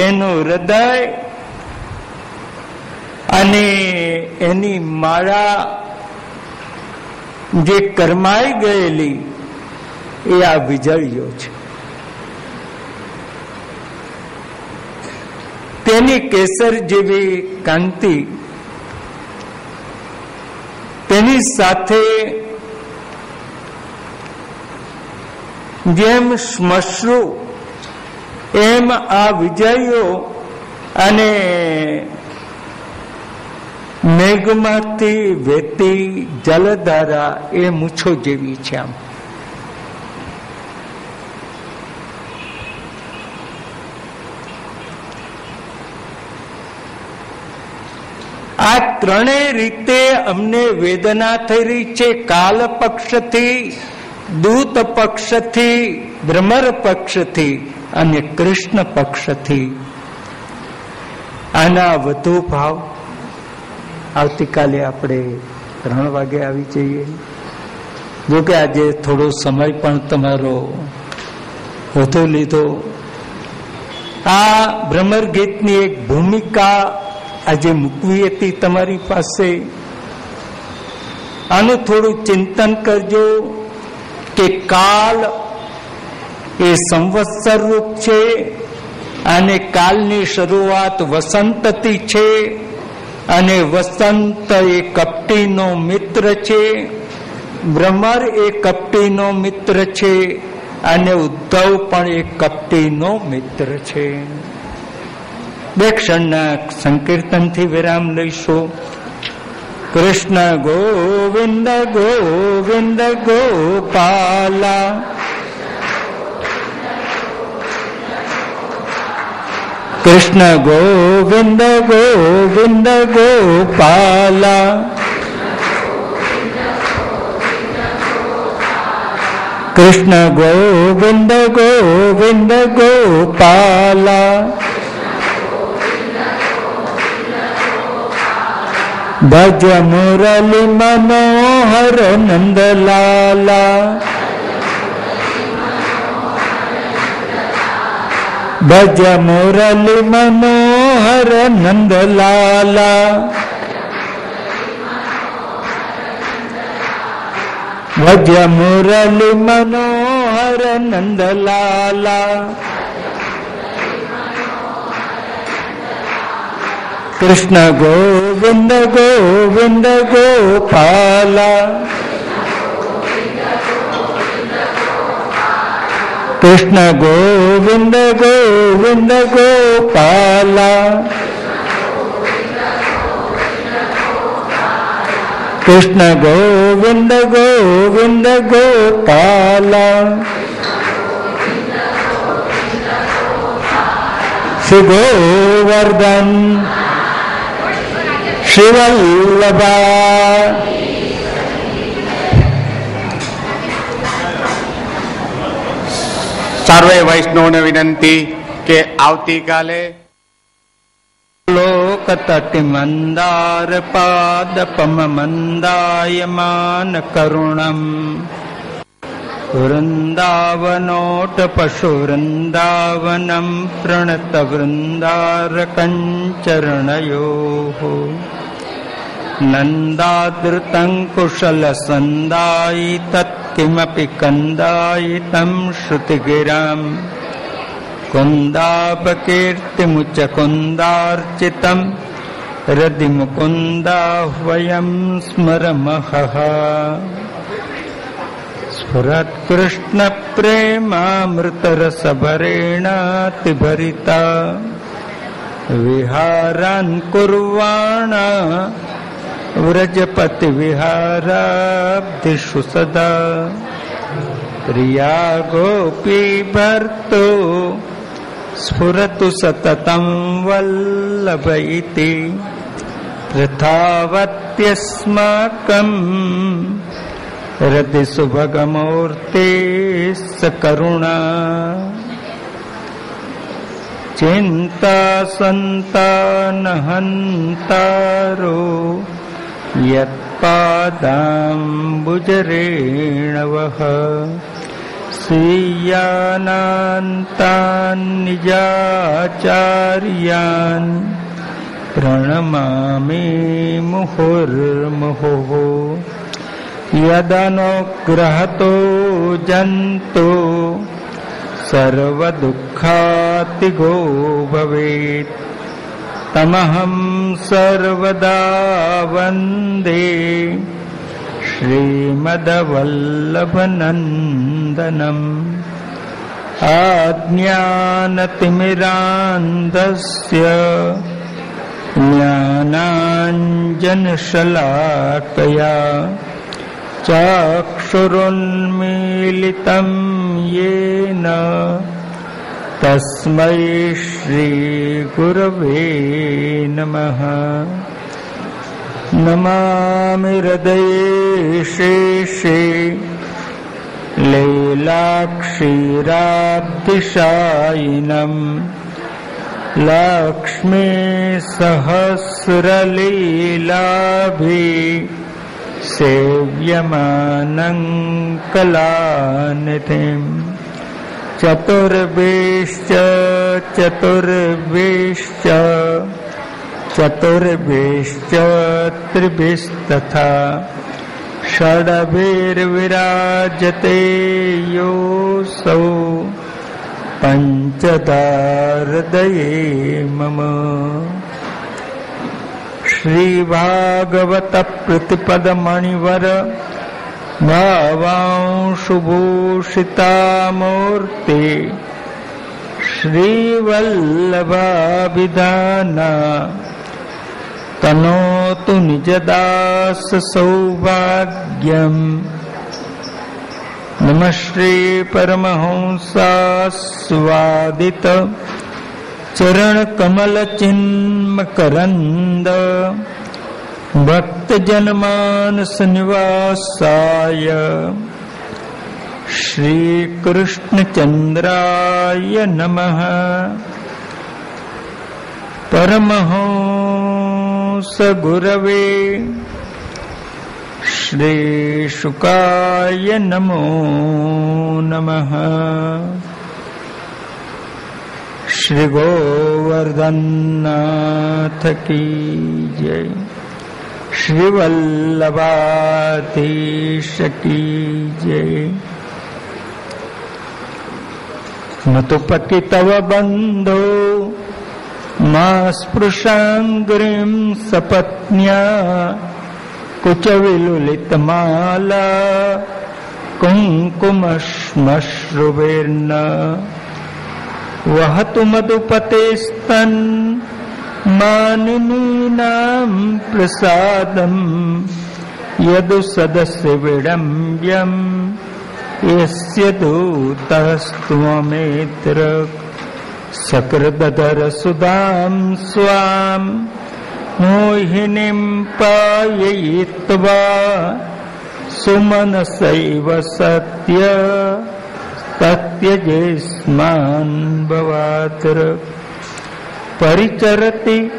એનું હૃદય અને એની માળા જે કરમાઈ ગયેલી એ આ વીજળીઓ છે. તેની કેસર જેવી કાંતિ, તેની સાથે જેમ શ્મશ્રુ એમ આ વીજળીઓ અને મેઘમાંથી વહેતી જલધારા એ મૂછો જેવી છે. આમ આ ત્રણેય રીતે અમને વેદના થઈ રહી છે. કાલ પક્ષથી, દૂત પક્ષથી, ભ્રમર પક્ષથી અને કૃષ્ણ પક્ષથી. આના વધુ ભાવ આવતીકાલે આપણે 3 વાગે આવી જઈએ. જોકે આજે થોડો સમય પણ તમારો વધુ લીધો. આ ભ્રમર ગીતની એક ભૂમિકા આજે મૂકવી હતી તમારી પાસે. આનું થોડું ચિંતન કરજો કે કાલ એ સંવત્સર રૂપ છે અને કાલની શરૂઆત વસંતથી છે અને વસંત એ કપટીનો મિત્ર છે. ભ્રમર એ કપટીનો મિત્ર છે અને ઉદ્ધવ પણ એ કપટીનો મિત્ર છે. 2 ક્ષણના સંકીર્તનથી વિરામ લઈશું. કૃષ્ણ ગોવિંદ ગોવિંદ ગોપાલા, કૃષ્ણ ગોવિંદ ગોવિંદ ગોપાલા, કૃષ્ણ ગોવિંદ ગોવિંદ ગોપાલા, ભજ મુરલી મનોહર નંદલાલા, ભજ મુરલી મનોહર નંદલાલા, ભજ મુરલી મનોહર નંદલાલા, કૃષ્ણ ગોવિંદ ગોવિંદ ગોપાલા, કૃષ્ણ ગોવિંદ ગોવિંદ ગોપાલા, કૃષ્ણ ગોવિંદ ગોવિંદ ગોપાલા, શ્રી ગોવર્ધન શ્રી વલ્લભા. સર્વે વૈષ્ણવને વિનંતી કે આવતીકાલે લોકતટિ મંદાર પાદપમ મંદાયમાન કરુણમ, વૃંદાવનોટ પશુ વૃંદાવનમ પ્રણત વૃંદારકંચરણયો, નંદાદૃતં કુશલ સંદાયી તત્કિમપિ કંદાયિતં શ્રુતિગિરામ, કુંદાપકીર્તિમુચ કુંદાર્ચિતમ હૃદિ મુકુંદાહ્વયં સ્મરમઃ. સ્ફુરત કૃષ્ણ પ્રેમામૃતરસભરેણાતિભરિતા, વિહારાન કુર્વાણા વ્રજપતિ વિહારાબ્ધિષુ સદા, પ્રિયા ગોપી ભર્તો સ્ફુરતુ સતતં વલ્લભ ઇતિ, તથાવત્યસ્માકં હૃદિ સુભગમૂર્તે સકરુણા, ચિંતા સંતાનહંતારો યત્પાદાંબુજરેણવઃ, સ્વીયાનાંતાન નિજાચાર્યાન પ્રણમામિ મુહુર્મુહુઃ યદનુગ્રહતો જંતો સર્વદુઃખાતિગો ભવેત તમહં સર્વદા વંદે શ્રીમદવલ્લભનંદનમ આજ્ઞાનતિમિરાન્ધસ્ય જ્ઞાનાંજનશલાકયા ચક્ષુરુન્મીલિतं યેન તસ્मै શ્રીગુરવે નમઃ. નમામિ હૃદયે શેષે લૈલાક્ષીરાબ્ધિશાયિનમ લક્ષ્મી સહસ્રલીલાભિ સેવ્યમાનં કલાનિધિં ચતુર્ભિશ્ચ ચતુર્ભિશ્ચ ચતુર્ભિશ્ચ ત્રિભિस्तथा ષડભિર્વિરાજતે યોऽસૌ પંચધા મમ. શ્રીભાગવત પ્રતિપદમણિવર ભાવાંશુભૂષિતામૂર્તે શ્રીવલ્લભાભિધાના તનોતુ નિજદાસ સૌભાગ્યમ. નમઃ શ્રી પરમહંસાસ્વાદિત ચરણ કમલ ચિન્મકરંદ ભક્તજનમાનસ નિવાસાય શ્રી કૃષ્ણચંદ્રાય નમઃ. પરમહંસ ગુરવે શ્રી શુકાય નમો નમઃ. શ્રી ગોવર્ધનનાથ કી જય. શ્રી વલ્લભાધીશ કી જય. મતુપતિ તવ બંધો મા સ્પૃશાંગ્રીમ સપત્ન્યા કુચવિલુલિતમાલા કુંકુમશ્મશ્રુભિર્ન વહતુ મધુપતેસ્તન માનિનીનાં પ્રસાદમ યદુ સદસ્ય વિડંબ્યમ યસ્ય દૂતસ્ત્વમેત્ર સકૃદધર સુધામ સ્વામ મોહિનીં પાયયિત્વા સુમનસૈવ સત્ય તત્યજેસ્માન ભવાત્ર. પરિચરતિ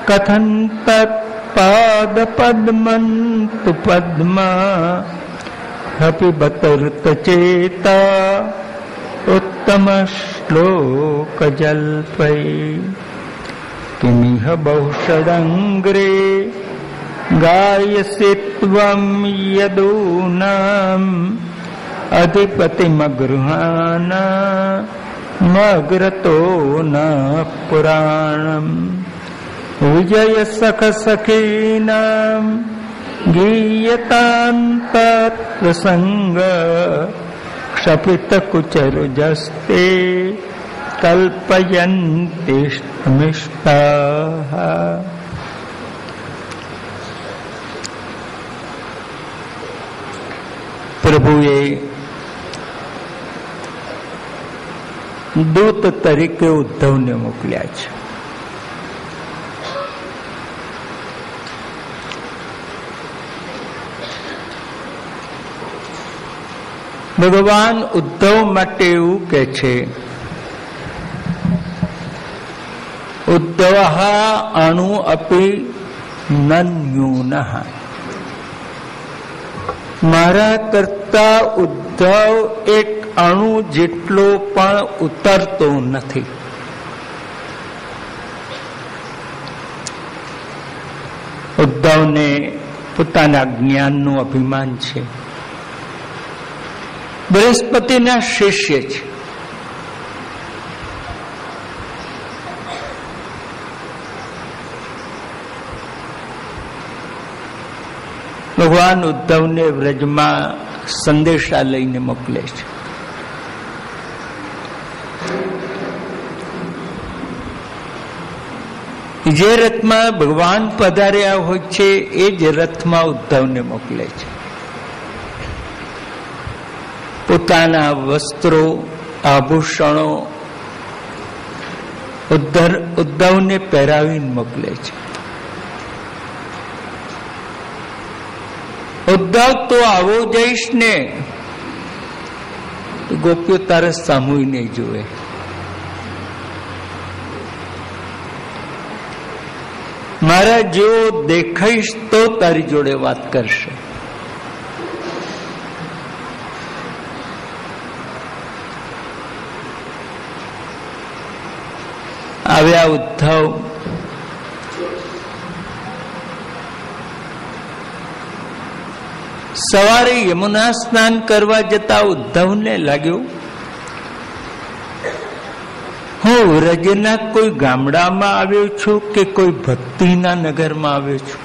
કથન તત્પાદપદ્મન્તુ પદ્મા હપિબતર્ત ચેતા ઉત્તમ શ્લોક જલ્પૈ. કિમિહ બહુષડંગ્રે ગાયસી ત્વં યદૂનાં અધિપતિમગૃહાના મગ્રતો ન પુરાણમ. વિજય સખ સખીનાં ગીયતાં તત્પ્રસંગ ક્ષપિત કુચરુજસ્તે કલ્પયન્તિષ્ઠમિષ્ટાઃ. પ્રભુએ દૂત તરીકે ઉદ્ધવને મોકલ્યા છે. ભગવાન ઉદ્ધવ માટે એવું કે છે, ઉદ્ધવ અણુ અપી નન્યુનઃ. મારા કરતા ઉદ્ધવ એક અણુ જેટલો પણ ઉતરતો નથી. ઉદ્ધવને પોતાના જ્ઞાનનું અભિમાન છે. બૃહસ્પતિના શિષ્ય છે. ભગવાન ઉદ્ધવને વ્રજમાં સંદેશા લઈને મોકલે છે. જે રથમાં ભગવાન પધાર્યા હોય છે એ જ રથમાં ઉદ્ધવને મોકલે છે. પોતાના વસ્ત્રો આભૂષણો ઉદ્ધવને પહેરાવીને મોકલે છે. ઉદ્ધવ તો આવો જઈશ ને ગોપીઓ તારે સામુય નહીં જુએ. મારા જેવો દેખાઈશ તો તારી જોડે વાત કરશે. આવ્યા ઉદ્ધવ. સવારે યમુના સ્નાન કરવા જતા ઉદ્ધવને લાગ્યું હું વ્રજના કોઈ ગામડામાં આવ્યો છું કે કોઈ ભક્તિના નગરમાં આવ્યો છું.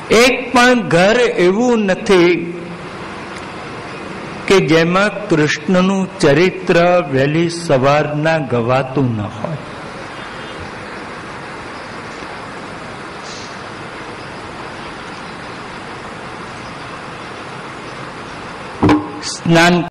એક પણ ઘર એવું નથી કે જેમાં કૃષ્ણનું ચરિત્ર વહેલી સવારના ગવાતું ન હોય. સ્નાન